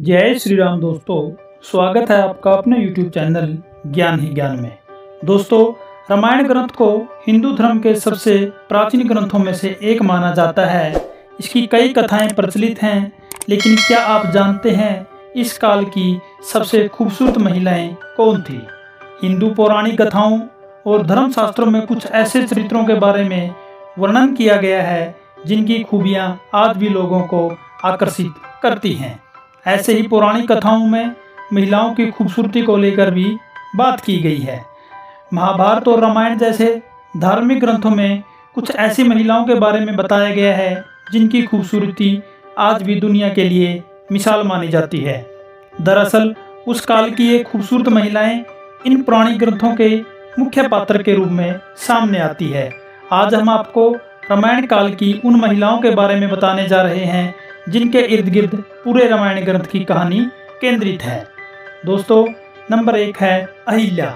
जय श्री राम दोस्तों, स्वागत है आपका अपने YouTube चैनल ज्ञान ही ज्ञान में। दोस्तों, रामायण ग्रंथ को हिंदू धर्म के सबसे प्राचीन ग्रंथों में से एक माना जाता है। इसकी कई कथाएं प्रचलित हैं, लेकिन क्या आप जानते हैं इस काल की सबसे खूबसूरत महिलाएं कौन थी? हिंदू पौराणिक कथाओं और धर्मशास्त्रों में कुछ ऐसे चरित्रों के बारे में वर्णन किया गया है जिनकी खूबियां आज भी लोगों को आकर्षित करती हैं। ऐसे ही पौराणिक कथाओं में महिलाओं की खूबसूरती को लेकर भी बात की गई है। महाभारत और रामायण जैसे धार्मिक ग्रंथों में कुछ ऐसी महिलाओं के बारे में बताया गया है जिनकी खूबसूरती आज भी दुनिया के लिए मिसाल मानी जाती है। दरअसल उस काल की ये खूबसूरत महिलाएं इन पौराणिक ग्रंथों के मुख्य पात्र के रूप में सामने आती है। आज हम आपको रामायण काल की उन महिलाओं के बारे में बताने जा रहे हैं जिनके इर्द गिर्द पूरे रामायण ग्रंथ की कहानी केंद्रित है। दोस्तों, नंबर 1 है अहिल्या।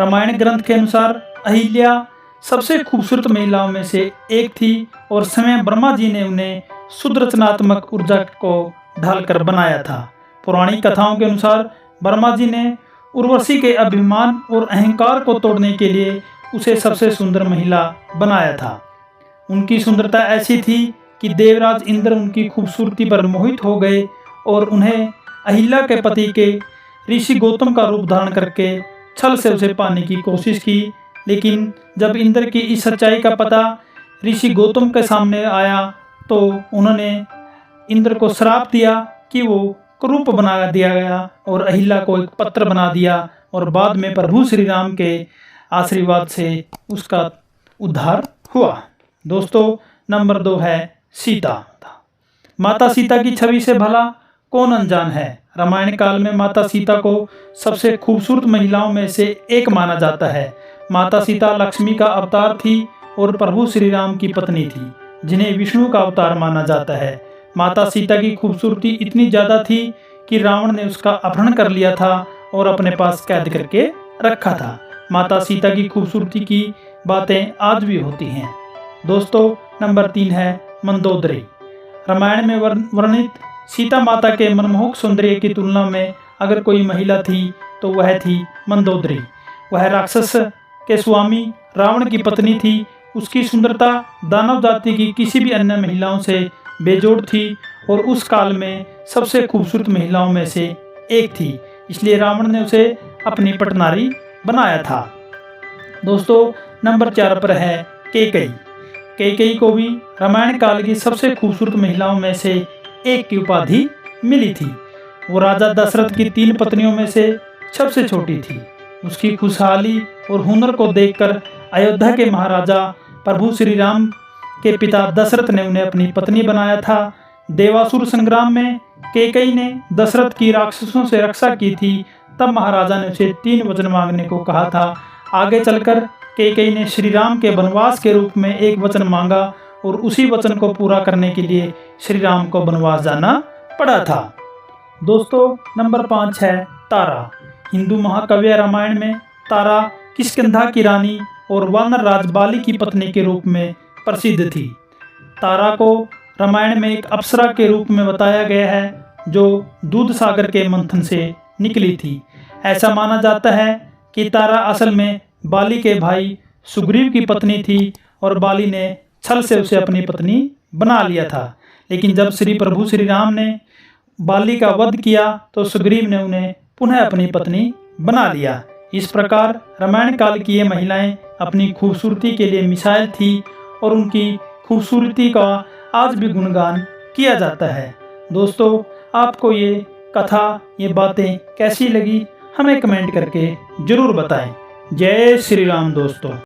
रामायण ग्रंथ के अनुसार अहिल्या सबसे खूबसूरत महिलाओं में से एक थी और स्वयं ब्रह्मा जी ने उन्हें शुद्ध रचनात्मक ऊर्जा को ढालकर बनाया था। पौराणिक कथाओं के अनुसार ब्रह्मा जी ने उर्वशी के अभिमान और अहंकार को तोड़ने के लिए उसे सबसे सुंदर महिला बनाया था। उनकी सुंदरता ऐसी थी कि देवराज इंद्र उनकी खूबसूरती पर मोहित हो गए और उन्हें अहिल्या के पति के ऋषि गौतम का रूप धारण करके छल से उसे पाने की कोशिश की। लेकिन जब इंद्र की इस सच्चाई का पता ऋषि गौतम के सामने आया तो उन्होंने इंद्र को श्राप दिया कि वो कुरूप बना दिया गया और अहिल्या को एक पत्र बना दिया और बाद में प्रभु श्री राम के आशीर्वाद से उसका उद्धार हुआ। दोस्तों, नंबर 2 है सीता। माता सीता की छवि से भला कौन अनजान है। रामायण काल में माता सीता को सबसे खूबसूरत महिलाओं में से एक माना जाता है। माता सीता लक्ष्मी का अवतार थी और प्रभु श्री राम की पत्नी थी, जिन्हें विष्णु का अवतार माना जाता है। माता सीता की खूबसूरती इतनी ज़्यादा थी कि रावण ने उसका अपहरण कर लिया था और अपने पास कैद करके रखा था। माता सीता की खूबसूरती की बातें आज भी होती हैं। दोस्तों, नंबर 3 है मंदोदरी। रामायण में वर्णित सीता माता के मनमोहक सौंदर्य की तुलना में अगर कोई महिला थी तो वह थी मंदोदरी। वह राक्षस के स्वामी रावण की पत्नी थी। उसकी सुंदरता दानव जाति की किसी भी अन्य महिलाओं से बेजोड़ थी और उस काल में सबसे खूबसूरत महिलाओं में से एक थी, इसलिए रावण ने उसे अपनी पटनारी बनाया था। दोस्तों, नंबर 4 पर है कैकेयी। कैकेयी को भी रामायण काल की सबसे खूबसूरत महिलाओं में से एक की उपाधि मिली थी। वो राजा दशरथ की 3 पत्नियों में से सबसे छोटी थी। उसकी खुशहाली और हुनर को देखकर अयोध्या के महाराजा प्रभु श्री राम के पिता दशरथ ने उन्हें अपनी पत्नी बनाया था। देवासुर संग्राम में कैकेयी ने दशरथ की राक्षसों से रक्षा की थी। तब महाराजा ने उसे 3 वचन मांगने को कहा था। आगे चलकर कैकेयी ने श्री राम के वनवास के रूप में एक वचन मांगा और उसी वचन को पूरा करने के लिए श्री राम को वनवास जाना पड़ा था। दोस्तों, नंबर 5 है तारा। हिंदू महाकाव्य रामायण में तारा किष्किंधा की रानी और वानर राज बाली की पत्नी के रूप में प्रसिद्ध थी। तारा को रामायण में एक अप्सरा के रूप में बताया गया है जो दूध सागर के मंथन से निकली थी। ऐसा माना जाता है कि तारा असल में बाली के भाई सुग्रीव की पत्नी थी और बाली ने छल से उसे अपनी पत्नी बना लिया था। लेकिन जब प्रभु श्री राम ने बाली का वध किया तो सुग्रीव ने उन्हें पुनः अपनी पत्नी बना लिया। इस प्रकार रामायण काल की ये महिलाएं अपनी खूबसूरती के लिए मिसाल थी और उनकी खूबसूरती का आज भी गुणगान किया जाता है। दोस्तों, आपको ये कथा, ये बातें कैसी लगी हमें कमेंट करके जरूर बताएं। जय श्री राम दोस्तों।